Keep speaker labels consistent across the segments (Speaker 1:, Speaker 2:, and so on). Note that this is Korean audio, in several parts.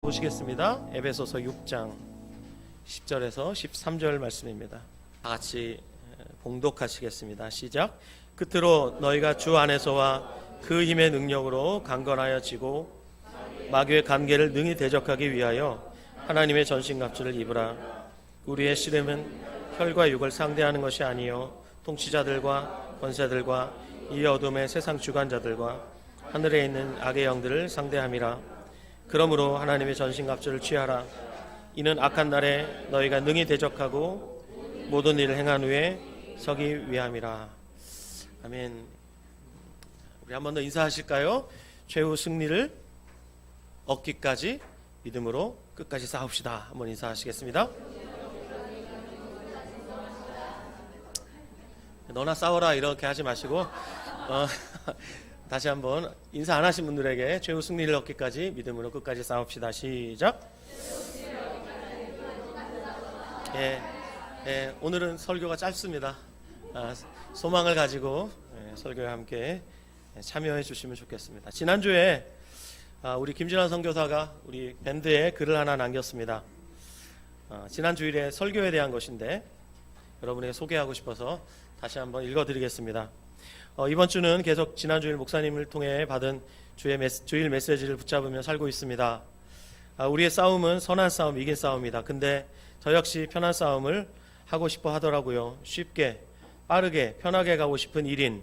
Speaker 1: 보시겠습니다. 에베소서 6장 10절에서 13절 말씀입니다. 다 같이 봉독하시겠습니다. 시작. 끝으로 너희가 주 안에서와 그 힘의 능력으로 강건하여 지고 마귀의 관계를 능히 대적하기 위하여 하나님의 전신갑주를 입으라. 우리의 씨름은 혈과 육을 상대하는 것이 아니요 통치자들과 권세들과 이 어둠의 세상 주관자들과 하늘에 있는 악의 영들을 상대함이라. 그러므로 하나님의 전신갑주를 취하라. 이는 악한 날에 너희가 능히 대적하고 모든 일을 행한 후에 서기 위함이라. 아멘. 우리 한 번 더 인사하실까요? 최후 승리를 얻기까지 믿음으로 끝까지 싸웁시다. 한번 인사하시겠습니다. 너나 싸워라 이렇게 하지 마시고 다시 한번 인사 안 하신 분들에게 최후 승리를 얻기까지 믿음으로 끝까지 싸웁시다. 시작. 오늘은 설교가 짧습니다. 소망을 가지고 설교에 함께 참여해 주시면 좋겠습니다. 지난주에 우리 김진환 선교사가 우리 밴드에 글을 하나 남겼습니다. 지난 주일에 설교에 대한 것인데 여러분에게 소개하고 싶어서 다시 한번 읽어드리겠습니다. 이번 주는 계속 지난 주일 목사님을 통해 받은 주일 메시지를 붙잡으며 살고 있습니다. 우리의 싸움은 선한 싸움, 이긴 싸움이다. 근데 저 역시 편한 싸움을 하고 싶어 하더라고요. 쉽게, 빠르게, 편하게 가고 싶은 1인.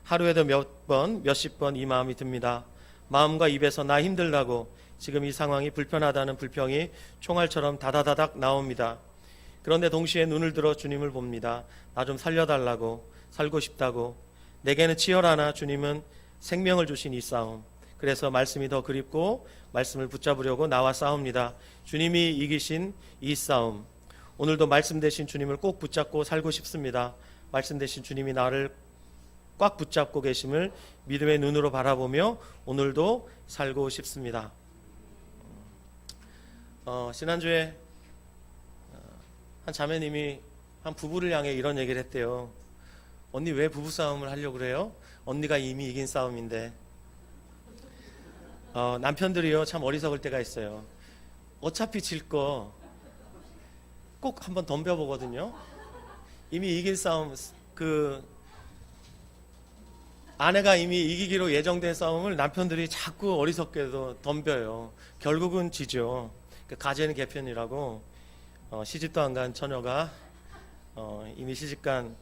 Speaker 1: 하루에도 몇 번, 몇십 번 이 마음이 듭니다. 마음과 입에서 나 힘들다고 지금 이 상황이 불편하다는 불평이 총알처럼 다다다닥 나옵니다. 그런데 동시에 눈을 들어 주님을 봅니다. 나 좀 살려달라고, 살고 싶다고. 내게는 치열하나 주님은 생명을 주신 이 싸움. 그래서 말씀이 더 그립고 말씀을 붙잡으려고 나와 싸웁니다. 주님이 이기신 이 싸움. 오늘도 말씀 대신 주님을 꼭 붙잡고 살고 싶습니다. 말씀 대신 주님이 나를 꽉 붙잡고 계심을 믿음의 눈으로 바라보며 오늘도 살고 싶습니다. 지난주에 한 자매님이 한 부부를 향해 이런 얘기를 했대요. 언니 왜 부부싸움을 하려고 그래요? 언니가 이미 이긴 싸움인데. 남편들이요 참 어리석을 때가 있어요. 어차피 질 거 꼭 한번 덤벼보거든요. 이미 이긴 싸움, 아내가 이미 이기기로 예정된 싸움을 남편들이 자꾸 어리석게도 덤벼요. 결국은 지죠. 가재는 개편이라고 시집도 안 간 처녀가 이미 시집간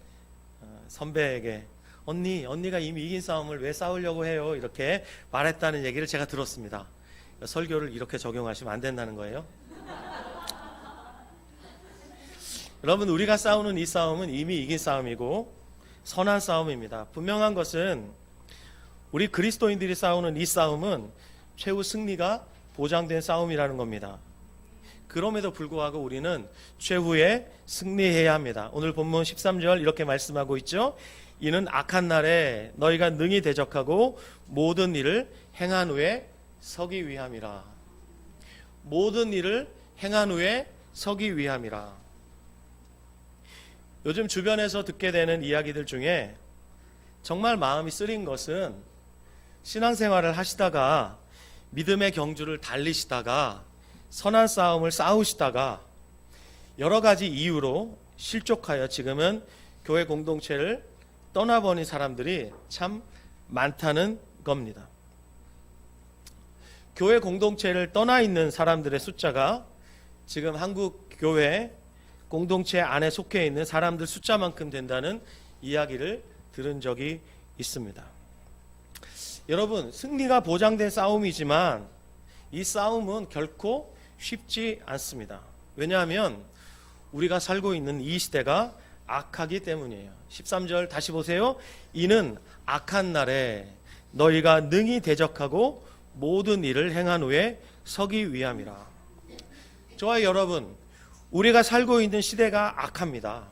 Speaker 1: 선배에게 언니가 이미 이긴 싸움을 왜 싸우려고 해요? 이렇게 말했다는 얘기를 제가 들었습니다. 설교를 이렇게 적용하시면 안 된다는 거예요. 여러분, 우리가 싸우는 이 싸움은 이미 이긴 싸움이고 선한 싸움입니다. 분명한 것은 우리 그리스도인들이 싸우는 이 싸움은 최후 승리가 보장된 싸움이라는 겁니다. 그럼에도 불구하고 우리는 최후에 승리해야 합니다. 오늘 본문 13절 이렇게 말씀하고 있죠. 이는 악한 날에 너희가 능히 대적하고 모든 일을 행한 후에 서기 위함이라. 모든 일을 행한 후에 서기 위함이라. 요즘 주변에서 듣게 되는 이야기들 중에 정말 마음이 쓰린 것은 신앙생활을 하시다가 믿음의 경주를 달리시다가 선한 싸움을 싸우시다가 여러 가지 이유로 실족하여 지금은 교회 공동체를 떠나버린 사람들이 참 많다는 겁니다. 교회 공동체를 떠나 있는 사람들의 숫자가 지금 한국 교회 공동체 안에 속해 있는 사람들 숫자만큼 된다는 이야기를 들은 적이 있습니다. 여러분, 승리가 보장된 싸움이지만 이 싸움은 결코 쉽지 않습니다. 왜냐하면 우리가 살고 있는 이 시대가 악하기 때문이에요. 13절 다시 보세요. 이는 악한 날에 너희가 능히 대적하고 모든 일을 행한 후에 서기 위함이라. 저와 여러분, 우리가 살고 있는 시대가 악합니다.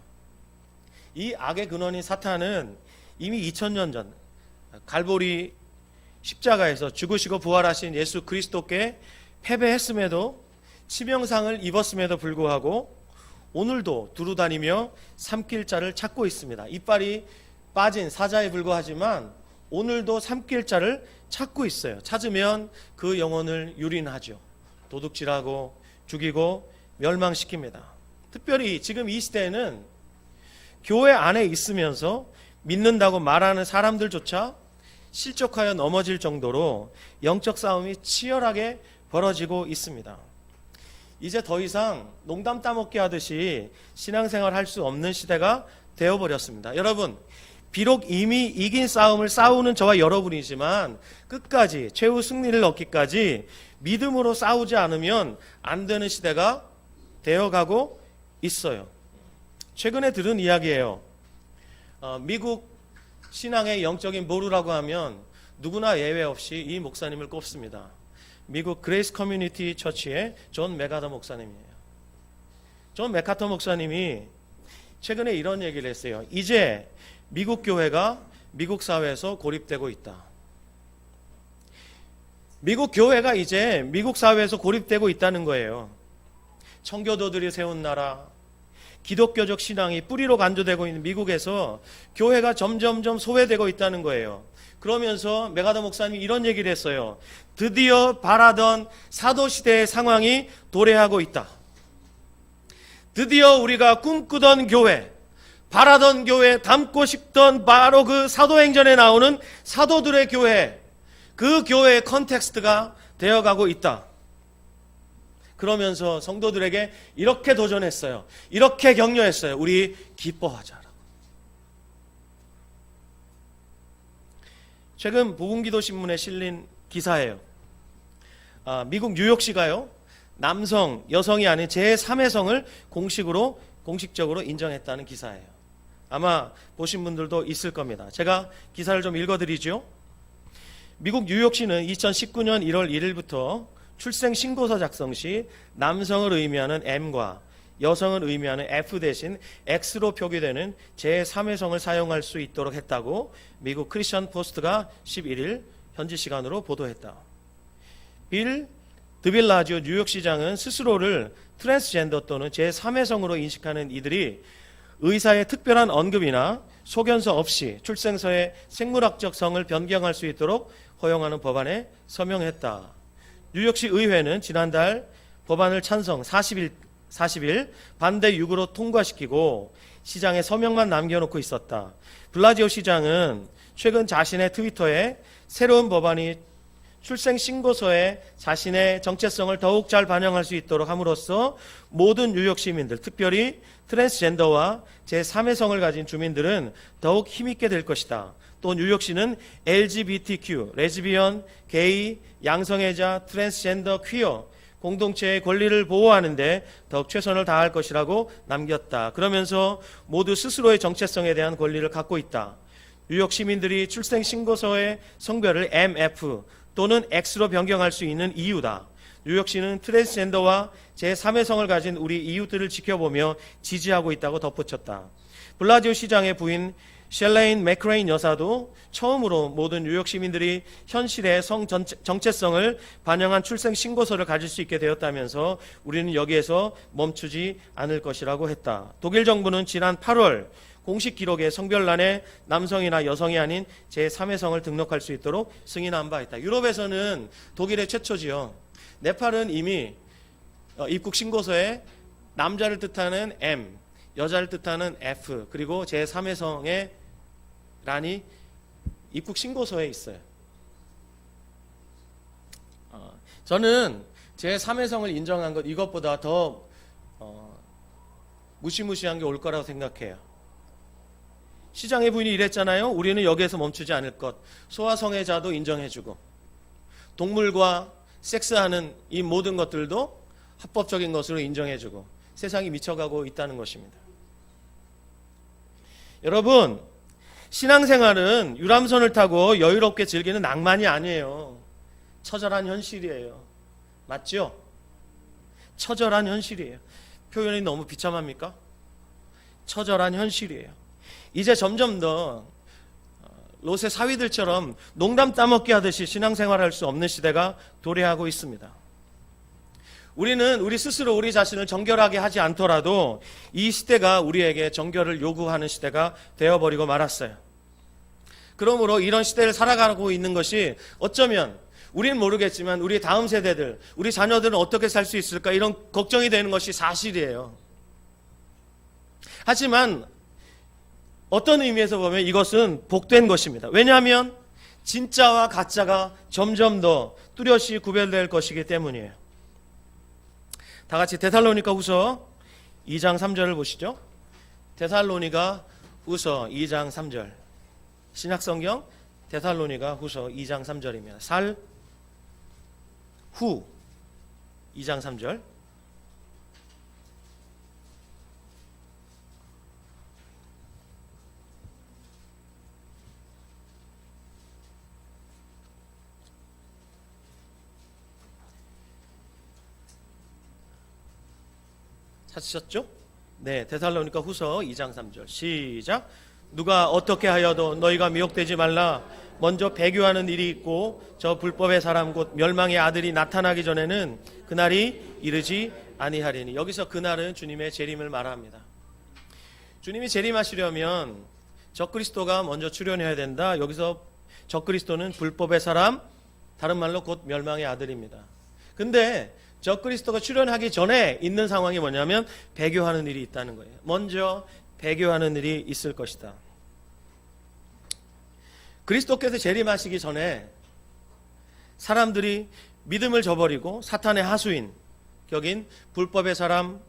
Speaker 1: 이 악의 근원인 사탄은 이미 2000년 전 갈보리 십자가에서 죽으시고 부활하신 예수 그리스도께 패배했음에도 치명상을 입었음에도 불구하고 오늘도 두루다니며 삼킬 자를 찾고 있습니다. 이빨이 빠진 사자에 불과하지만 오늘도 삼킬 자를 찾고 있어요. 찾으면 그 영혼을 유린하죠. 도둑질하고 죽이고 멸망시킵니다. 특별히 지금 이 시대에는 교회 안에 있으면서 믿는다고 말하는 사람들조차 실족하여 넘어질 정도로 영적 싸움이 치열하게 벌어지고 있습니다. 이제 더 이상 농담 따먹기 하듯이 신앙생활 할 수 없는 시대가 되어버렸습니다. 여러분, 비록 이미 이긴 싸움을 싸우는 저와 여러분이지만 끝까지 최후 승리를 얻기까지 믿음으로 싸우지 않으면 안 되는 시대가 되어가고 있어요. 최근에 들은 이야기예요. 미국 신앙의 영적인 모루라고 하면 누구나 예외 없이 이 목사님을 꼽습니다. 미국 그레이스 커뮤니티 처치의 존 맥아더 목사님이에요. 존 맥아더 목사님이 최근에 이런 얘기를 했어요. 이제 미국 교회가 미국 사회에서 고립되고 있다. 미국 교회가 이제 미국 사회에서 고립되고 있다는 거예요. 청교도들이 세운 나라, 기독교적 신앙이 뿌리로 간주되고 있는 미국에서 교회가 점점점 소외되고 있다는 거예요. 그러면서 맥아더 목사님이 이런 얘기를 했어요. 드디어 바라던 사도시대의 상황이 도래하고 있다. 드디어 우리가 꿈꾸던 교회, 바라던 교회, 닮고 싶던 바로 그 사도행전에 나오는 사도들의 교회, 그 교회의 컨텍스트가 되어가고 있다. 그러면서 성도들에게 이렇게 도전했어요. 이렇게 격려했어요. 우리 기뻐하자. 최근 복음기도신문에 실린 기사예요. 미국 뉴욕시가요, 남성, 여성이 아닌 제3의 성을 공식적으로 인정했다는 기사예요. 아마 보신 분들도 있을 겁니다. 제가 기사를 좀 읽어드리죠. 미국 뉴욕시는 2019년 1월 1일부터 출생신고서 작성 시 남성을 의미하는 M과 여성을 의미하는 F 대신 X로 표기되는 제3의 성을 사용할 수 있도록 했다고 미국 크리스천 포스트가 11일 현지 시간으로 보도했다. 빌 드빌라지오 뉴욕시장은 스스로를 트랜스젠더 또는 제3의 성으로 인식하는 이들이 의사의 특별한 언급이나 소견서 없이 출생서의 생물학적 성을 변경할 수 있도록 허용하는 법안에 서명했다. 뉴욕시 의회는 지난달 법안을 찬성 40일 반대 6으로 통과시키고 시장에 서명만 남겨놓고 있었다. 블라지오 시장은 최근 자신의 트위터에 새로운 법안이 출생신고서에 자신의 정체성을 더욱 잘 반영할 수 있도록 함으로써 모든 뉴욕 시민들, 특별히 트랜스젠더와 제3의 성을 가진 주민들은 더욱 힘있게 될 것이다. 또 뉴욕시는 LGBTQ, 레즈비언, 게이, 양성애자, 트랜스젠더, 퀴어 공동체의 권리를 보호하는데 더욱 최선을 다할 것이라고 남겼다. 그러면서 모두 스스로의 정체성에 대한 권리를 갖고 있다. 뉴욕 시민들이 출생신고서의 성별을 MF 또는 X로 변경할 수 있는 이유다. 뉴욕시는 트랜스젠더와 제3의 성을 가진 우리 이웃들을 지켜보며 지지하고 있다고 덧붙였다. 블라지오 시장의 부인 셸레인 맥크레인 여사도 처음으로 모든 뉴욕 시민들이 현실의 성 정체성을 반영한 출생신고서를 가질 수 있게 되었다면서 우리는 여기에서 멈추지 않을 것이라고 했다. 독일 정부는 지난 8월 공식 기록에 성별란에 남성이나 여성이 아닌 제3의 성을 등록할 수 있도록 승인한 바 있다. 유럽에서는 독일의 최초지요. 네팔은 이미 입국 신고서에 남자를 뜻하는 M, 여자를 뜻하는 F, 그리고 제3의 성의 란이 입국 신고서에 있어요. 저는 제3의 성을 인정한 것 이것보다 더 무시무시한 게 올 거라고 생각해요. 시장의 부인이 이랬잖아요. 우리는 여기에서 멈추지 않을 것. 소아성애자도 인정해주고 동물과 섹스하는 이 모든 것들도 합법적인 것으로 인정해주고 세상이 미쳐가고 있다는 것입니다. 여러분, 신앙생활은 유람선을 타고 여유롭게 즐기는 낭만이 아니에요. 처절한 현실이에요. 맞죠? 처절한 현실이에요. 표현이 너무 비참합니까? 처절한 현실이에요. 이제 점점 더 롯의 사위들처럼 농담 따먹기 하듯이 신앙생활할 수 없는 시대가 도래하고 있습니다. 우리는 우리 스스로 우리 자신을 정결하게 하지 않더라도 이 시대가 우리에게 정결을 요구하는 시대가 되어버리고 말았어요. 그러므로 이런 시대를 살아가고 있는 것이 어쩌면 우리는 모르겠지만 우리 다음 세대들, 우리 자녀들은 어떻게 살 수 있을까, 이런 걱정이 되는 것이 사실이에요. 하지만 어떤 의미에서 보면 이것은 복된 것입니다. 왜냐하면 진짜와 가짜가 점점 더 뚜렷이 구별될 것이기 때문이에요. 다 같이 데살로니가 후서 2장 3절을 보시죠. 데살로니가 후서 2장 3절. 신약성경 데살로니가 후서 2장 3절입니다. 살 후 2장 3절. 찾으셨죠? 네, 데살로니가 후서 2장 3절 시작. 누가 어떻게 하여도 너희가 미혹되지 말라. 먼저 배교하는 일이 있고 저 불법의 사람 곧 멸망의 아들이 나타나기 전에는 그날이 이르지 아니하리니. 여기서 그날은 주님의 재림을 말합니다. 주님이 재림하시려면 적그리스도가 먼저 출현해야 된다. 여기서 적그리스도는 불법의 사람, 다른 말로 곧 멸망의 아들입니다. 근데 적그리스도가 출현하기 전에 있는 상황이 뭐냐면 배교하는 일이 있다는 거예요. 먼저 배교하는 일이 있을 것이다. 그리스도께서 재림하시기 전에 사람들이 믿음을 저버리고 사탄의 하수인 격인 불법의 사람,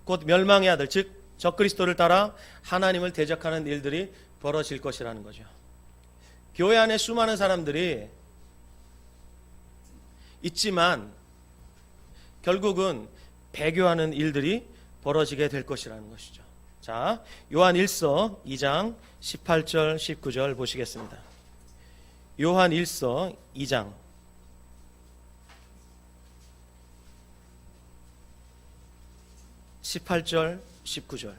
Speaker 1: 곧 멸망의 아들, 즉 적그리스도를 따라 하나님을 대적하는 일들이 벌어질 것이라는 거죠. 교회 안에 수많은 사람들이 있지만 결국은 배교하는 일들이 벌어지게 될 것이라는 것이죠. 자, 요한 1서 2장 18절 19절 보시겠습니다. 요한 1서 2장 18절 19절.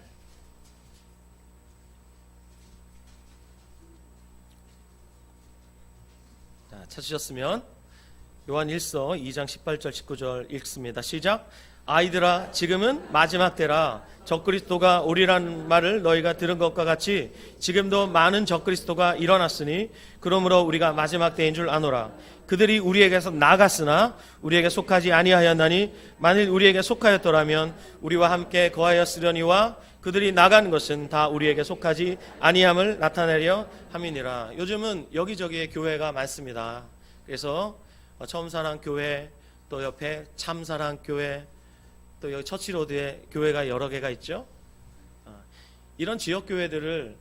Speaker 1: 자, 찾으셨으면 요한 1서 2장 18절 19절 읽습니다. 시작. 아이들아, 지금은 마지막 때라. 적그리스도가 오리라는 말을 너희가 들은 것과 같이 지금도 많은 적그리스도가 일어났으니 그러므로 우리가 마지막 때인 줄 아노라. 그들이 우리에게서 나갔으나 우리에게 속하지 아니하였나니 만일 우리에게 속하였더라면 우리와 함께 거하였으려니와 그들이 나간 것은 다 우리에게 속하지 아니함을 나타내려 함이니라. 요즘은 여기저기에 교회가 많습니다. 그래서 처음사랑 교회, 또 옆에 참사랑 교회, 또 여기 처치로드에 교회가 여러 개가 있죠. 이런 지역교회들을,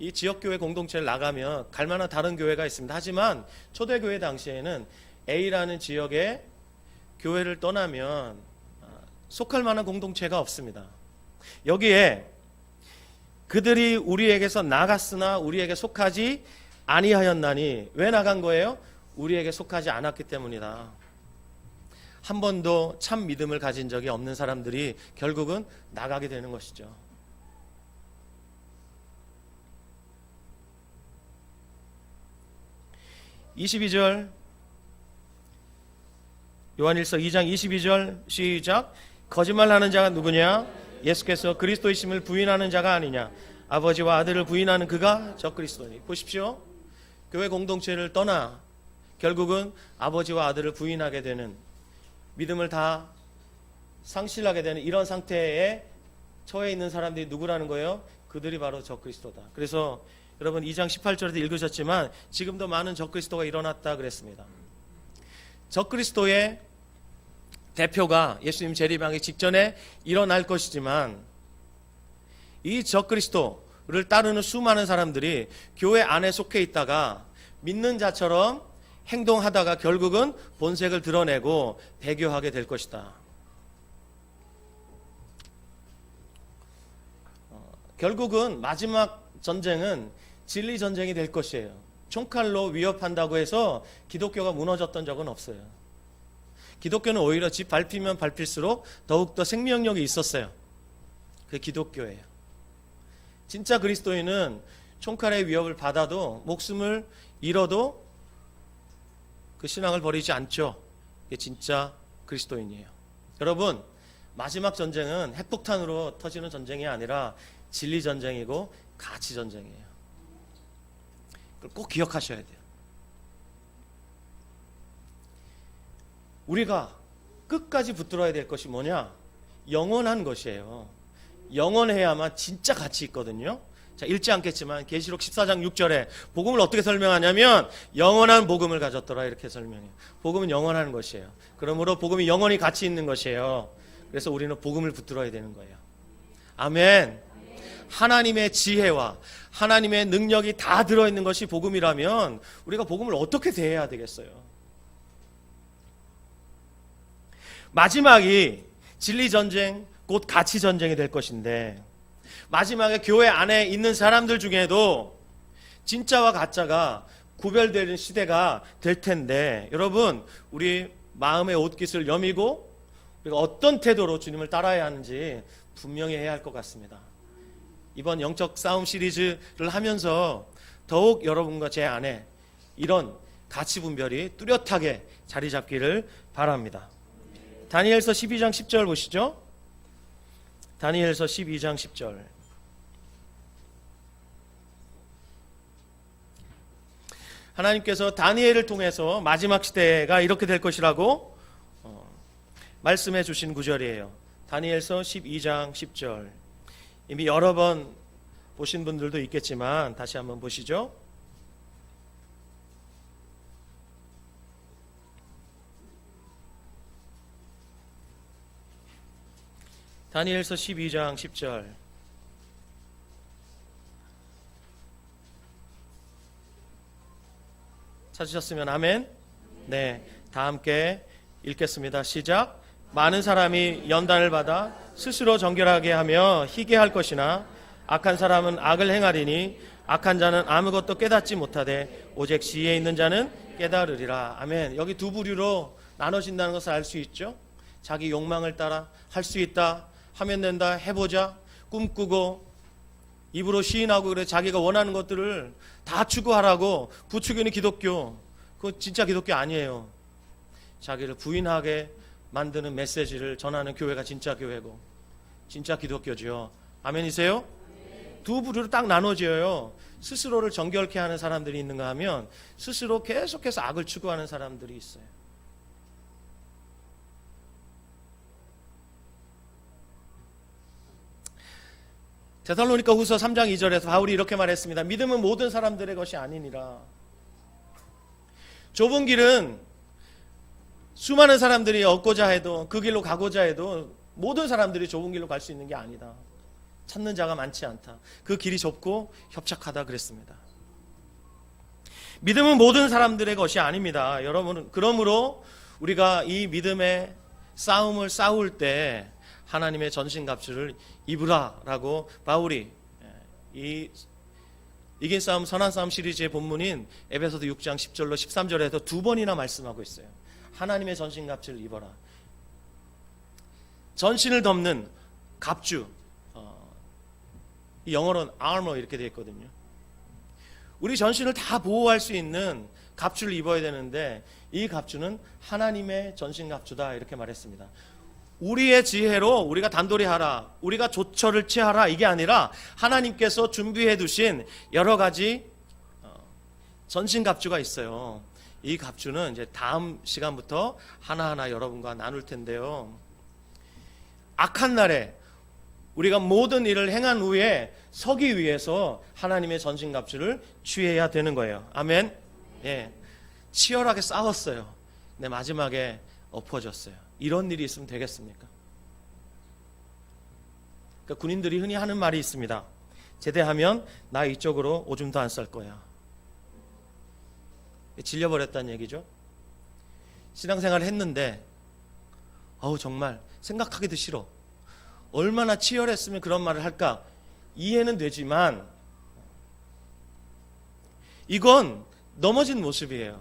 Speaker 1: 이 지역교회 공동체를 나가면 갈만한 다른 교회가 있습니다. 하지만 초대교회 당시에는 A라는 지역의 교회를 떠나면 속할 만한 공동체가 없습니다. 여기에 그들이 우리에게서 나갔으나 우리에게 속하지 아니하였나니, 왜 나간 거예요? 우리에게 속하지 않았기 때문이다. 한 번도 참 믿음을 가진 적이 없는 사람들이 결국은 나가게 되는 것이죠. (22절) 요한일서 2장 22절 시작. 거짓말하는 자가 누구냐? 예수께서 그리스도이심을 부인하는 자가 아니냐? 아버지와 아들을 부인하는 그가 적그리스도니. 보십시오. 교회 공동체를 떠나 결국은 아버지와 아들을 부인하게 되는, 믿음을 다 상실하게 되는 이런 상태에 처해 있는 사람들이 누구라는 거예요? 그들이 바로 적그리스도다. 그래서 여러분 2장 18절에도 읽으셨지만 지금도 많은 적그리스도가 일어났다 그랬습니다. 적그리스도의 대표가 예수님 재림하기 직전에 일어날 것이지만 이 적그리스도를 따르는 수많은 사람들이 교회 안에 속해 있다가 믿는 자처럼 행동하다가 결국은 본색을 드러내고 배교하게 될 것이다. 결국은 마지막 전쟁은 진리 전쟁이 될 것이에요. 총칼로 위협한다고 해서 기독교가 무너졌던 적은 없어요. 기독교는 오히려 집 밟히면 밟힐수록 더욱더 생명력이 있었어요. 그게 기독교예요. 진짜 그리스도인은 총칼의 위협을 받아도 목숨을 잃어도 그 신앙을 버리지 않죠. 이게 진짜 그리스도인이에요. 여러분, 마지막 전쟁은 핵폭탄으로 터지는 전쟁이 아니라 진리 전쟁이고 가치 전쟁이에요. 그걸 꼭 기억하셔야 돼요. 우리가 끝까지 붙들어야 될 것이 뭐냐? 영원한 것이에요. 영원해야만 진짜 가치 있거든요. 자, 읽지 않겠지만 계시록 14장 6절에 복음을 어떻게 설명하냐면 영원한 복음을 가졌더라 이렇게 설명해요. 복음은 영원한 것이에요. 그러므로 복음이 영원히 가치 있는 것이에요. 그래서 우리는 복음을 붙들어야 되는 거예요. 아멘. 하나님의 지혜와 하나님의 능력이 다 들어있는 것이 복음이라면 우리가 복음을 어떻게 대해야 되겠어요? 마지막이 진리전쟁, 곧 가치전쟁이 될 것인데 마지막에 교회 안에 있는 사람들 중에도 진짜와 가짜가 구별되는 시대가 될 텐데 여러분, 우리 마음의 옷깃을 여미고 우리가 어떤 태도로 주님을 따라야 하는지 분명히 해야 할 것 같습니다. 이번 영적 싸움 시리즈를 하면서 더욱 여러분과 제 안에 이런 가치 분별이 뚜렷하게 자리 잡기를 바랍니다. 다니엘서 12장 10절 보시죠. 다니엘서 12장 10절. 하나님께서 다니엘을 통해서 마지막 시대가 이렇게 될 것이라고 말씀해 주신 구절이에요. 다니엘서 12장 10절. 이미 여러 번 보신 분들도 있겠지만 다시 한번 보시죠. 다니엘서 12장 10절. 찾으셨으면 아멘. 네, 다 함께 읽겠습니다. 시작. 많은 사람이 연단을 받아 스스로 정결하게 하며 희게 할 것이나 악한 사람은 악을 행하리니 악한 자는 아무것도 깨닫지 못하되 오직 지혜 있는 자는 깨달으리라. 아멘. 여기 두 부류로 나눠진다는 것을 알 수 있죠. 자기 욕망을 따라 할 수 있다, 하면 된다, 해보자, 꿈꾸고 입으로 시인하고 그래 자기가 원하는 것들을 다 추구하라고 부추기는 기독교, 그거 진짜 기독교 아니에요. 자기를 부인하게 만드는 메시지를 전하는 교회가 진짜 교회고 진짜 기독교죠. 아멘이세요? 두 부류로 딱 나눠져요. 스스로를 정결케 하는 사람들이 있는가 하면 스스로 계속해서 악을 추구하는 사람들이 있어요. 데살로니가 후서 3장 2절에서 바울이 이렇게 말했습니다. 믿음은 모든 사람들의 것이 아니니라. 좁은 길은 수많은 사람들이 얻고자 해도 그 길로 가고자 해도 모든 사람들이 좁은 길로 갈 수 있는 게 아니다. 찾는 자가 많지 않다. 그 길이 좁고 협착하다 그랬습니다. 믿음은 모든 사람들의 것이 아닙니다. 여러분, 그러므로 우리가 이 믿음의 싸움을 싸울 때 하나님의 전신갑주를 입으라라고 바울이 이 이긴 싸움 선한 싸움 시리즈의 본문인 에베소서 6장 10절로 13절에서 두 번이나 말씀하고 있어요. 하나님의 전신갑주를 입어라. 전신을 덮는 갑주, 이 영어로는 armor 이렇게 되어 있거든요. 우리 전신을 다 보호할 수 있는 갑주를 입어야 되는데 이 갑주는 하나님의 전신갑주다 이렇게 말했습니다. 우리의 지혜로 우리가 단돌이 하라, 우리가 조처를 취하라, 이게 아니라 하나님께서 준비해 두신 여러 가지 전신갑주가 있어요. 이 갑주는 이제 다음 시간부터 하나하나 여러분과 나눌 텐데요. 악한 날에 우리가 모든 일을 행한 후에 서기 위해서 하나님의 전신갑주를 취해야 되는 거예요. 아멘. 예, 치열하게 싸웠어요. 근데 마지막에 엎어졌어요. 이런 일이 있으면 되겠습니까? 그러니까 군인들이 흔히 하는 말이 있습니다. 제대하면 나 이쪽으로 오줌도 안 쌀 거야. 질려버렸다는 얘기죠. 신앙생활을 했는데 정말 생각하기도 싫어. 얼마나 치열했으면 그런 말을 할까 이해는 되지만 이건 넘어진 모습이에요.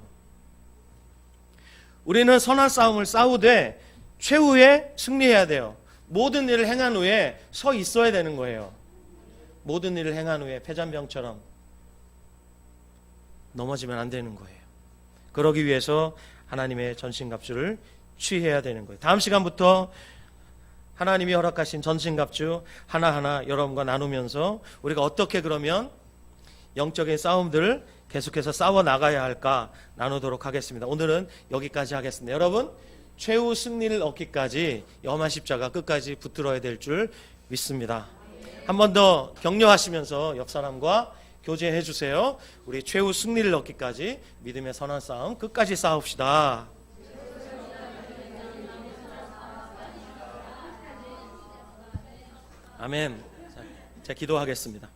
Speaker 1: 우리는 선한 싸움을 싸우되 최후에 승리해야 돼요. 모든 일을 행한 후에 서 있어야 되는 거예요. 모든 일을 행한 후에 패잔병처럼 넘어지면 안 되는 거예요. 그러기 위해서 하나님의 전신갑주를 취해야 되는 거예요. 다음 시간부터 하나님이 허락하신 전신갑주 하나하나 여러분과 나누면서 우리가 어떻게 그러면 영적인 싸움들을 계속해서 싸워 나가야 할까 나누도록 하겠습니다. 오늘은 여기까지 하겠습니다. 여러분, 최후 승리를 얻기까지 엄한 십자가 끝까지 붙들어야 될 줄 믿습니다. 한 번 더 격려하시면서 옆 사람과 교제해 주세요. 우리 최후 승리를 얻기까지 믿음의 선한 싸움 끝까지 싸웁시다. 아멘. 자, 기도하겠습니다.